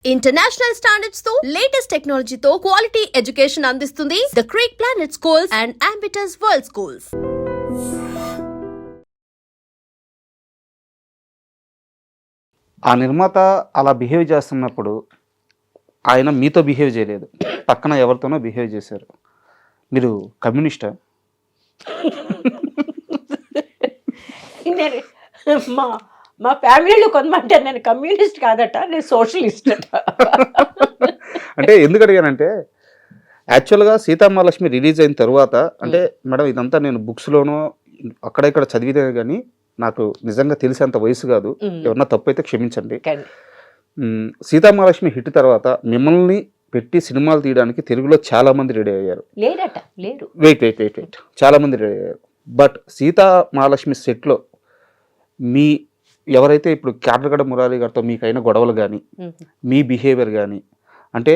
International standards తో latest టెక్నాలజీతో quality education అందిస్తుంది the creek planet schools and Ambitus world schools. ఆ నిర్మాత అలా బిహేవ్ చేస్తున్నప్పుడు ఆయన మీతో బిహేవ్ చేయలేదు, పక్కన ఎవరితోనో బిహేవ్ చేశారు. మీరు కమ్యూనిస్టా? నేను మా మా ఫ్యామిలీలో కొంతమంది నేను కమ్యూనిస్ట్ కాదట, నేను సోషలిస్ట్ అట. అంటే ఎందుకు అడిగానంటే, యాక్చువల్గా సీతామహాలక్ష్మి రిలీజ్ అయిన తర్వాత అంటే మేడం ఇదంతా నేను బుక్స్లోనో అక్కడెక్కడ చదివితే కానీ నాకు నిజంగా తెలిసేంత వయసు కాదు, ఎవరన్నా తప్పు అయితే క్షమించండి. సీతామహాలక్ష్మి హిట్ తర్వాత మిమ్మల్ని పెట్టి సినిమాలు తీయడానికి తెలుగులో చాలా మంది రెడీ అయ్యారు. లేరట, లేరు. వెయిట్ చాలా మంది రెడీ అయ్యారు. బట్ సీతామహాలక్ష్మి సెట్లో మీ ఎవరైతే ఇప్పుడు క్యార్లగడ్డ మురారి గారితో మీకైన గొడవలు కానీ మీ బిహేవియర్ కానీ, అంటే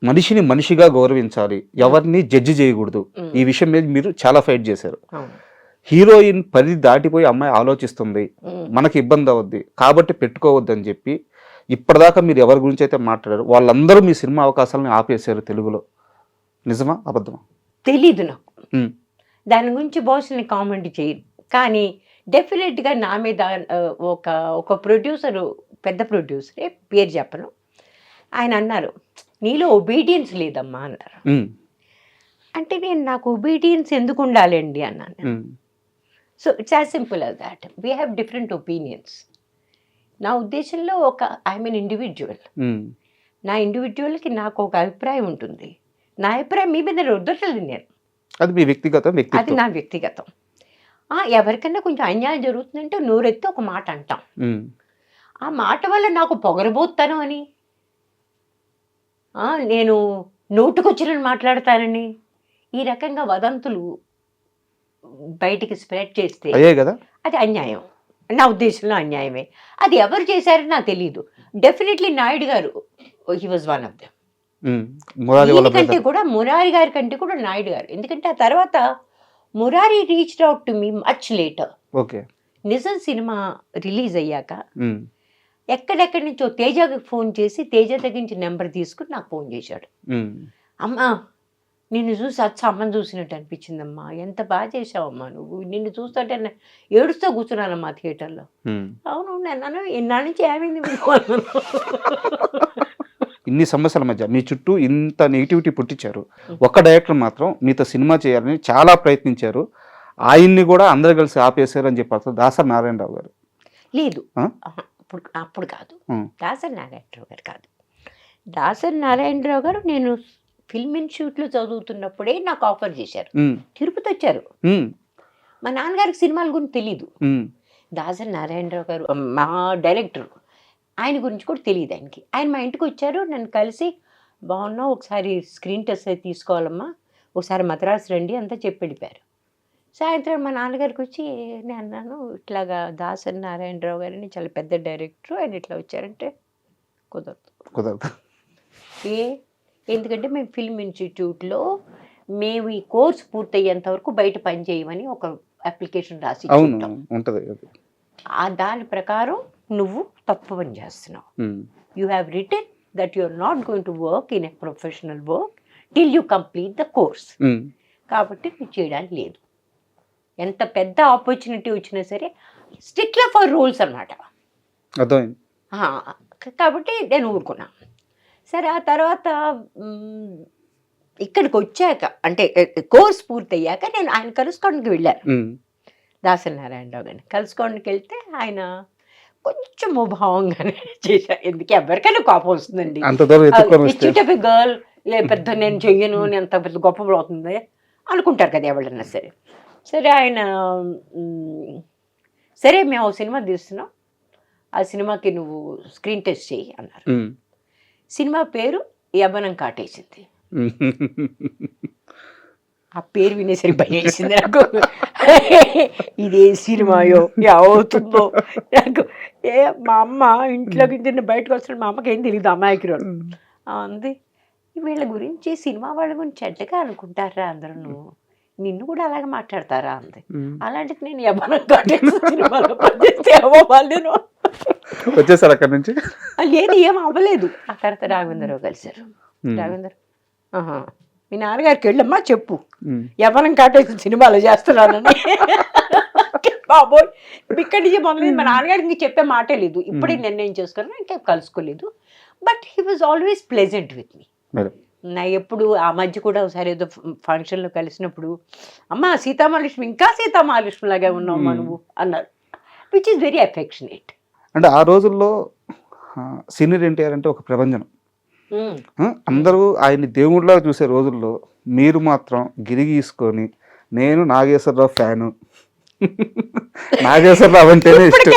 మనిషిని మనిషిగా గౌరవించాలి, ఎవరిని జడ్జి చేయకూడదు, ఈ విషయం మీద మీరు చాలా ఫైట్ చేశారు. హీరోయిన్ పరిధి దాటిపోయి అమ్మాయి ఆలోచిస్తుంది, మనకి ఇబ్బంది అవుద్ది కాబట్టి పెట్టుకోవద్దు అని చెప్పి ఇప్పటిదాకా మీరు ఎవరి గురించి అయితే మాట్లాడారు వాళ్ళందరూ మీ సినిమా అవకాశాలను ఆపేశారు తెలుగులో. నిజమా అబద్ధమా తెలీదు నాకు, దాని గురించి బహుశా కామెంట్ చేయను. కానీ డెఫినెట్గా నా మీద ఒక ప్రొడ్యూసరు, పెద్ద ప్రొడ్యూసరే, పేరు చెప్పను, ఆయన అన్నారు నీలో ఒబీడియన్స్ లేదమ్మా అన్నారు. అంటే నేను నాకు ఒబీడియన్స్ ఎందుకు ఉండాలండి అన్నాను. So it's as simple as that. We have different opinions. నా ఉద్దేశంలో ఐఎమ్ ఎన్ ఇండివిజువల్. నా ఇండివిజువల్కి నాకు ఒక అభిప్రాయం ఉంటుంది. నా అభిప్రాయం మీ మీద రుద్దట్లేదు నేను, అది మీ వ్యక్తిగతం, అది నా వ్యక్తిగతం. ఎవరికైనా కొంచెం అన్యాయం జరుగుతుందంటే నోరెత్తి ఒక మాట అంటాం. ఆ మాట వల్ల నాకు పొగరబోతాను అని, నేను నోటుకొచ్చిన మాట్లాడతానని, ఈ రకంగా వదంతులు బయటికి స్ప్రెడ్ చేస్తే అది అన్యాయం. నా ఉద్దేశంలో అన్యాయమే. అది ఎవరు చేశారని నాకు తెలియదు. డెఫినెట్లీ నాయుడు గారు, he was one of them. కంటే కూడా మురారి గారి కంటే కూడా నాయుడు గారు. ఎందుకంటే ఆ తర్వాత Murari reached out to me much later. నిజం సినిమా రిలీజ్ అయ్యాక ఎక్కడెక్కడి నుంచో తేజకి ఫోన్ చేసి తేజ దగ్గర నుంచి నెంబర్ తీసుకుని నాకు ఫోన్ చేశాడు. అమ్మా నిన్ను చూసి అమ్మని చూసినట్టు అనిపించిందమ్మా, ఎంత బాగా చేసావమ్మా నువ్వు, నిన్ను చూస్తుంటే ఏడుస్తూ కూర్చున్నానమ్మా థియేటర్లో. అవును నేను ఎన్నాళ్ళ నుంచి ఏమైంది ఇన్ని సమస్యల మధ్య మీ చుట్టూ ఇంత నెగిటివిటీ పుట్టించారు. ఒక డైరెక్టర్ మాత్రం మీతో సినిమా చేయాలని చాలా ప్రయత్నించారు, ఆయన్ని కూడా అందరు కలిసి ఆపేశారు అని చెప్పారు. దాసరి నారాయణరావు గారు లేదు, అప్పుడు కాదు. దాసరి నారాయణరావు గారు కాదు. దాసరి నారాయణరావు గారు నేను ఫిల్మ్ ఇన్స్టిట్యూట్లో చదువుతున్నప్పుడే నాకు ఆఫర్ చేశారు. తిరుపతి వచ్చారు. మా నాన్నగారికి సినిమాల గురించి తెలీదు. దాసరి నారాయణరావు గారు మా డైరెక్టర్, ఆయన గురించి కూడా తెలియదు ఆయనకి. ఆయన మా ఇంటికి వచ్చారు, నన్ను కలిసి బాగున్నావు, ఒకసారి స్క్రీన్ టెస్ట్ అయితే తీసుకోవాలమ్మా, ఒకసారి మద్రాసు రండి అంతా చెప్పి వెళ్ళిపోయారు. సాయంత్రం మా నాన్నగారికి వచ్చి నేను అన్నాను, ఇట్లాగా దాసరి నారాయణరావు గారిని చాలా పెద్ద డైరెక్టర్, ఆయన ఇట్లా వచ్చారంటే కుదరదు. ఎందుకంటే మేము ఫిల్మ్ ఇన్స్టిట్యూట్లో మేము ఈ కోర్స్ పూర్తయ్యేంత వరకు బయట పని చేయమని ఒక అప్లికేషన్ రాసి ఉంటుంది. దాని ప్రకారం నువ్వు తప్పు పని చేస్తున్నావు. You have written that you are not going to work in a professional work till you complete the course. కాబట్టి నువ్వు చేయడానికి లేదు. ఎంత పెద్ద ఆపర్చునిటీ వచ్చినా సరే స్టిక్లర్ ఫర్ రూల్స్ అన్నమాట. కాబట్టి నేను ఊరుకున్నా. సరే ఆ తర్వాత ఇక్కడికి వచ్చాక అంటే కోర్స్ పూర్తయ్యాక నేను ఆయన కలుసుకోవడానికి వెళ్ళాను. దాసరి నారాయణరావు గారిని కలుసుకోవడానికి వెళ్తే ఆయన కొంచెం భావంగానే చేశారు. ఎందుకు ఎవరికైనా కోపం వస్తుందండి, గర్ల్ లే పెద్ద నేను చెయ్యను, నేను అంత పెద్ద గొప్ప అవుతుంది అనుకుంటారు కదా ఎవరైనా సరే. సరే ఆయన సరే మేము సినిమా తీస్తున్నాం, ఆ సినిమాకి నువ్వు స్క్రీన్ టెస్ట్ చేయి అన్నారు. సినిమా పేరు యవ్వనం కాటేసింది. ఆ పేరు వినేసరికి భయం వేసింది నాకు. ఇదే సినిమాయో అవుతుందో నాకు. మా అమ్మ ఇంట్లోకి తిన్న బయటకు వస్తాడు, మా అమ్మకి ఏం తెలియదు, అమ్మాయికి రాడు అంది. వీళ్ళ గురించి సినిమా వాళ్ళ గురించి చెడ్డగా అనుకుంటారా అందరూ, నిన్ను కూడా అలాగే మాట్లాడతారా అంది. అలాంటిది నేను యవ్వనం కాటేసిన సినిమాలో పనిచేస్తే అవ్వాలి. వచ్చేసారు అక్కడి నుంచి. లేదు, ఏం అవ్వలేదు. ఆ తర్వాత రాఘవేంద్రరావు కలిశారు. రాఘవేంద్ర, ఆహా, మీ నాన్నగారికి వెళ్ళమ్మా చెప్పు, యవ్వనం కాటేసి సినిమాలు చేస్తున్నానని. బాబోయ్, ఇక్కడి నుంచి మొదలైంది. మా నాన్నగారికి చెప్పే మాటే లేదు. ఇప్పుడే నిర్ణయం చేసుకున్నా, ఇంకా కలుసుకోలేదు. But he was always pleasant with me. నా ఎప్పుడు ఆ మధ్య కూడా ఒకసారి ఏదో ఫంక్షన్లో కలిసినప్పుడు, అమ్మ సీతామహాలక్ష్మి, ఇంకా సీతామహాలక్ష్మి లాగా ఉన్నావు నువ్వు అన్నారు, విచ్ ఈస్ వెరీ అఫెక్షనేట్. అంటే ఆ రోజుల్లో సీనియర్ ఎన్టీఆర్ అంటే ఒక ప్రభంజనం. అందరూ ఆయన్ని దేవుడిలా చూసే రోజుల్లో మీరు మాత్రం గిరి గీసుకొని, నేను నాగేశ్వరరావు ఫ్యాను, నాగేశ్వరరావు అంటేనే ఇష్టం.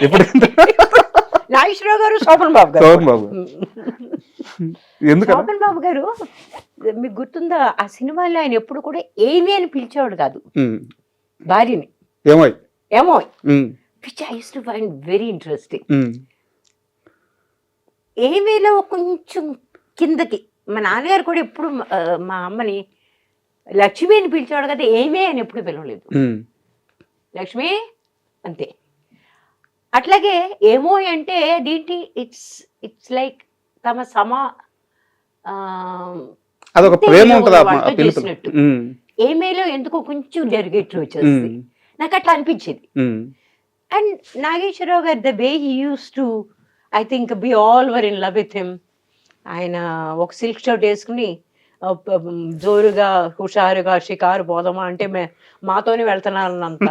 ఇప్పుడు నాగేశ్వరరావు గారు, శోభన్ బాబు గారు. శోభన్ బాబు ఎందుకన్నా? శోభన్ బాబు గారు, మీకు గుర్తుందా ఆ సినిమాలో ఆయన ఎప్పుడు కూడా ఏమి అని పిలిచేవాడు కాదు భార్యని, ఏమో ఏమో, which I used to find very interesting. ఏమేలో కొంచెం కిందకి, మా నాన్నగారు కూడా ఎప్పుడు మా అమ్మని లక్ష్మి అని పిలిచేవాడు కదా, ఏమే అని ఎప్పుడు పిలవలేదు. లక్ష్మి అంతే. అట్లాగే ఏమో అంటే దీంటి ఇట్స్ లైక్ తమ అదొక ప్రేమ చేసినట్టు. ఏమేలో ఎందుకో కొంచెం జరిగేట్లు వచ్చేసి నాకు అట్లా అనిపించేది. అండ్ నాగేశ్వరరావు గారు, the way he use to, I think be all were in love with him. ఆయన ఒక సిల్క్ షర్ట్ వేసుకుని జోరుగా హుషారుగా షికారు పోదామా అంటే మాతోనే వెళ్తున్నానంత,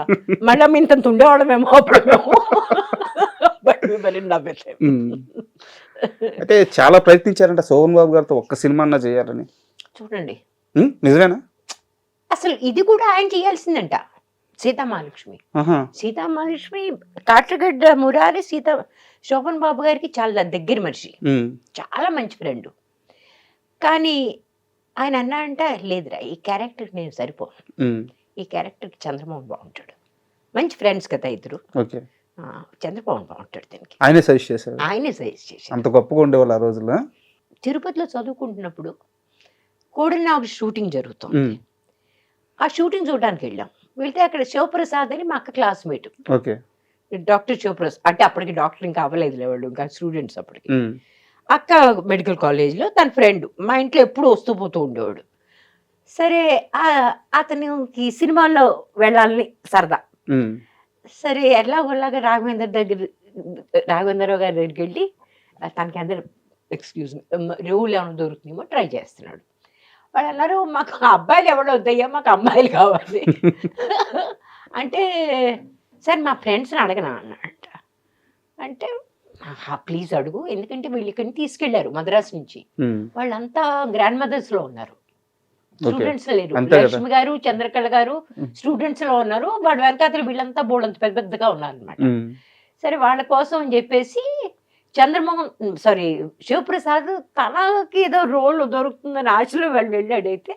మళ్ళీ మీ ఇంత ఉండేవాళ్ళమేమో అప్పుడు మేము. But we were in love with him. అంటే చాలా ప్రయత్నించారంట శోభన్ బాబు గారితో ఒక్క సినిమా అన్నా చేయాలని. చూడండి, నిజమేనా? అసలు ఇది కూడా ఆయన చేయాల్సిందంట. సీతామహాలక్ష్మి, సీతామహాలక్ష్మి, కాట్రగడ్డ మురారి శోభన్ బాబు గారికి చాలా దగ్గర మనిషి, చాలా మంచి ఫ్రెండ్. కానీ ఆయన అన్నా అంటే, లేదురా ఈ క్యారెక్టర్ నేను సరిపోను, ఈ క్యారెక్టర్కి చంద్రమోహన్ బాగుంటాడు. మంచి ఫ్రెండ్స్ కదా ఇద్దరు. చంద్రమోహన్ బాగుంటాడు దీనికి. ఆయనే సజెస్ట్ చేశారు. ఆయనే సజెస్ట్ చేశారు. అంత గొప్పగా ఉండేవాళ్ళు ఆ రోజుల్లో. తిరుపతిలో చదువుకుంటున్నప్పుడు కోడలినాగు షూటింగ్ జరుగుతుంది. ఆ షూటింగ్ చూడడానికి వెళ్ళాం. వెళ్తే అక్కడ శివప్రసాద్ అని మా అక్క క్లాస్మేట్, డాక్టర్ శివప్రసాద్, అంటే అప్పటికి డాక్టర్ ఇంకా అవ్వలేదు వాళ్ళు, ఇంకా స్టూడెంట్స్ అప్పటికి. అక్క మెడికల్ కాలేజ్లో, తన ఫ్రెండ్ మా ఇంట్లో ఎప్పుడు వస్తూ పోతూ ఉండేవాడు. సరే అతనికి సినిమాల్లో వెళ్ళాలని సరదా. సరే ఎలాగోలాగా రాఘవేంద్రరావు గారి దగ్గరికి వెళ్ళి తనకి అందరు ఎక్స్క్యూజ్ రూల్ ఏమైనా దొరుకుతుందేమో ట్రై చేస్తున్నాడు. వాళ్ళు అన్నారు, మాకు అబ్బాయిలు ఎవడో వద్దయ్యా, మాకు అమ్మాయిలు కావాలి అంటే, సార్ మా ఫ్రెండ్స్ని అడగనా అన్నట్ట. అంటే ప్లీజ్ అడుగు, ఎందుకంటే వీళ్ళు ఇక్కడిని తీసుకెళ్లారు మద్రాసు నుంచి, వాళ్ళంతా గ్రాండ్ మదర్స్ లో ఉన్నారు, స్టూడెంట్స్ లేరు. లక్ష్మి గారు, చంద్రకళ గారు స్టూడెంట్స్ లో ఉన్నారు, వాడు వెనకాతలు వీళ్ళంతా బోర్డంత పెద్ద పెద్దగా ఉన్నారు అనమాట. సరే వాళ్ళ కోసం అని చెప్పేసి శివప్రసాద్ తనకి ఏదో రోల్ దొరుకుతుందని ఆశలో వాళ్ళు వెళ్ళాడైతే,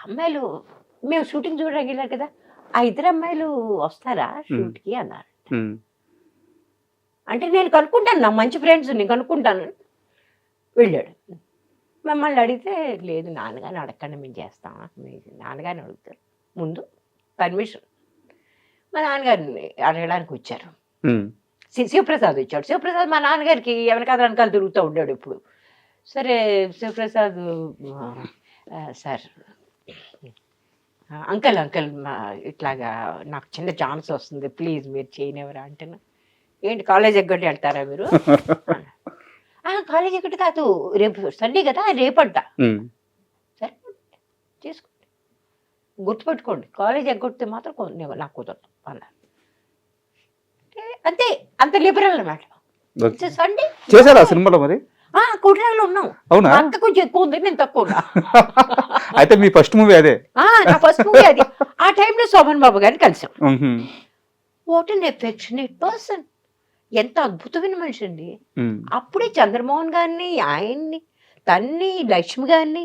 అమ్మాయిలు మేము షూటింగ్ చూడడానికి వెళ్ళారు కదా, ఆ ఇద్దరు అమ్మాయిలు వస్తారా షూట్కి అన్నారు. అంటే నేను కనుక్కుంటాను, నా మంచి ఫ్రెండ్స్ నేను కనుక్కుంటాను. వెళ్ళాడు. మమ్మల్ని అడిగితే, లేదు నాన్నగారిని అడగండి మేము చేస్తామా, మీ నాన్నగారిని అడుగుతారు ముందు పర్మిషన్. మా నాన్నగారిని అడగడానికి వచ్చారు. శివప్రసాద్ వచ్చాడు. శివప్రసాద్ మా నాన్నగారికి వెనకాల తిరుగుతూ ఉండాడు ఇప్పుడు. సరే శివప్రసాద్, సార్ అంకల్ ఇట్లాగా నాకు చిన్న ఛాన్స్ వస్తుంది, ప్లీజ్ మీరు చేయనివరా అంటే, ఏంటి కాలేజ్ ఎగ్గొట్టి వెళ్తారా మీరు? కాలేజ్ ఎగ్గొట్టి కాదు, రేపు సండే కదా, రేపంట. సరే చేసుకోండి, గుర్తుపెట్టుకోండి, కాలేజ్ ఎగ్గొడితే మాత్రం నాకు కుదరదు అన్నారు. అంతే, అంత లిబరల్ అన్నమాట. సండే చేశారా సినిమాలో మరి? కోటిలో ఉన్నాం. అవునా? అంత కొంచెం ఎక్కువ ఉంది, నేను తక్కువ ఉన్నా. అయితే మీ ఫస్ట్ మూవీ అదే? నా ఫస్ట్ మూవీ అది. ఆ టైంలో శోభన్ బాబు గారిని కలిసాం. వాట్ అన్ ఎఫెక్షనేట్ పర్సన్, ఎంత అద్భుతమైన మనిషి అండి. అప్పుడే చంద్రమోహన్ గారిని, ఆయన్ని, తన్ని, లక్ష్మి గారిని,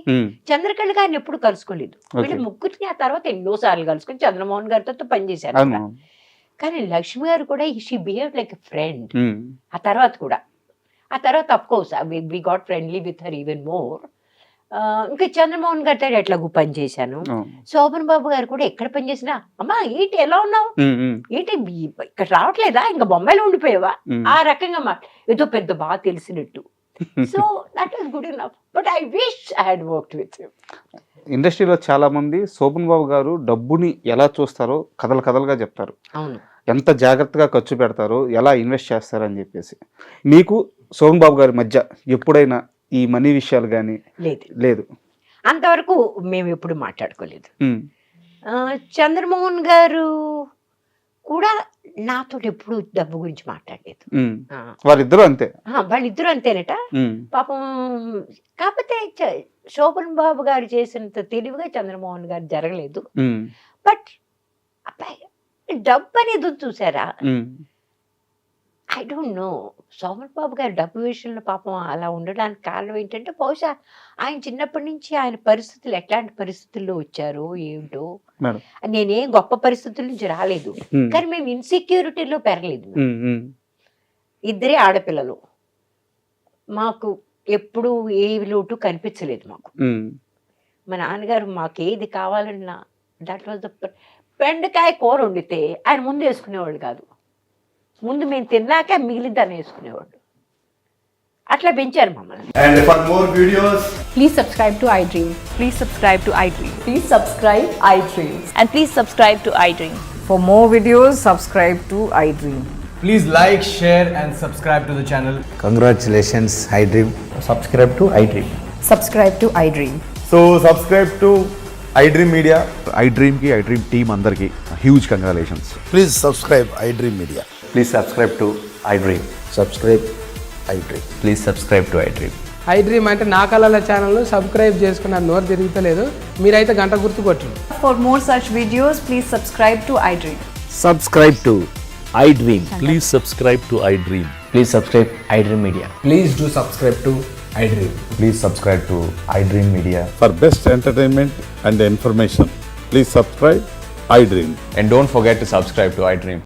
చంద్రకళ గారిని ఎప్పుడు కలుసుకోలేదు. వీళ్ళు ముగ్గురిని ఆ తర్వాత ఎన్నోసార్లు కలుసుకొని చంద్రమోహన్ గారితో పనిచేశారు. కానీ లక్ష్మి గారు కూడా she behave like a friend. ఆ తర్వాత of course we got friendly with her even more. ఇంకా చంద్రమోహన్ గారితో ఎట్లా పని చేశాను. శోభన్ బాబు గారు కూడా ఎక్కడ పని చేసినా అమ్మా ఏంటి ఎలా ఉన్నావు, ఏంటి ఇక్కడ రావట్లేదా, ఇంకా బొంబాయిలో ఉండిపోయావా, ఆ రకంగా ఏదో పెద్ద బాగా తెలిసినట్టు. So that was good enough, but I wish I had worked with him. ఇండస్ట్రీలో చాలా మంది శోభన్ బాబు గారు డబ్బుని ఎలా చూస్తారో కథలుగా చెప్తారు. అవును, ఎంత జాగ్రత్తగా ఖర్చు పెడతారో, ఎలా ఇన్వెస్ట్ చేస్తారని చెప్పేసి. మీకు శోభన్ బాబు గారి మధ్య ఎప్పుడైనా ఈ మనీ విషయాలు కానీ లేదు? అంతవరకు మేము ఎప్పుడు మాట్లాడుకోలేదు. చంద్రమోహన్ గారు కూడా నాతో ఎప్పుడు డబ్బు గురించి మాట్లాడలేదు. వాళ్ళిద్దరూ అంతే, వాళ్ళిద్దరూ అంతేనట పాపం. కాకపోతే శోభన్ బాబు గారు చేసినంత తెలివిగా చంద్రమోహన్ గారు జరగలేదు. బట్ అబ్బాయి డబ్బు అనేది చూసారా, ఐ డోంట్ నో. శోభన్ బాబు గారు డబ్బు విషయంలో పాపం అలా ఉండడానికి కారణం ఏంటంటే బహుశా ఆయన చిన్నప్పటి నుంచి ఆయన పరిస్థితులు ఎట్లాంటి పరిస్థితుల్లో వచ్చారో ఏమిటో. నేనేం గొప్ప పరిస్థితుల నుంచి రాలేదు, కానీ మేము ఇన్సెక్యూరిటీలో పెరగలేదు. ఇద్దరే ఆడపిల్లలు, మాకు ఎప్పుడు ఏ లోటు కనిపించలేదు మాకు. మా నాన్నగారు మాకు ఏది కావాలన్నా దట్ వాజ్ ద బెండకాయ కూర వండితే ఆయన ముందు వేసుకునేవాళ్ళు కాదు, ముందు మేము తిన్నాక మిగిలిందని వేసుకునేవాళ్ళు. అట్లా పెంచారు మమ్మల్ని. And for more videos, Please subscribe to iDream. Please subscribe to iDream. Please subscribe iDream. And please subscribe to iDream. For more videos, subscribe to iDream. please like, share and subscribe to the channel. Congratulations, iDream. Subscribe to iDream. Subscribe to iDream. So subscribe to iDream Media. iDream ki iDream team andarki huge congratulations. Please subscribe iDream Media. Please subscribe to iDream. Subscribe iDream. Please subscribe to iDream. iDream అంటే నా కళల ఛానల్ను subscribe చేసుకున్నారు, నోరు తిరుగుతలేదు. మీరైతే గంట గుర్తు కొట్టండి. For more such videos, please subscribe to iDream. Subscribe to iDream. Please subscribe to iDream. Please subscribe iDream Media. Please do subscribe to iDream. Please subscribe to iDream Media. For best entertainment and information, please subscribe iDream. And don't forget to subscribe to iDream.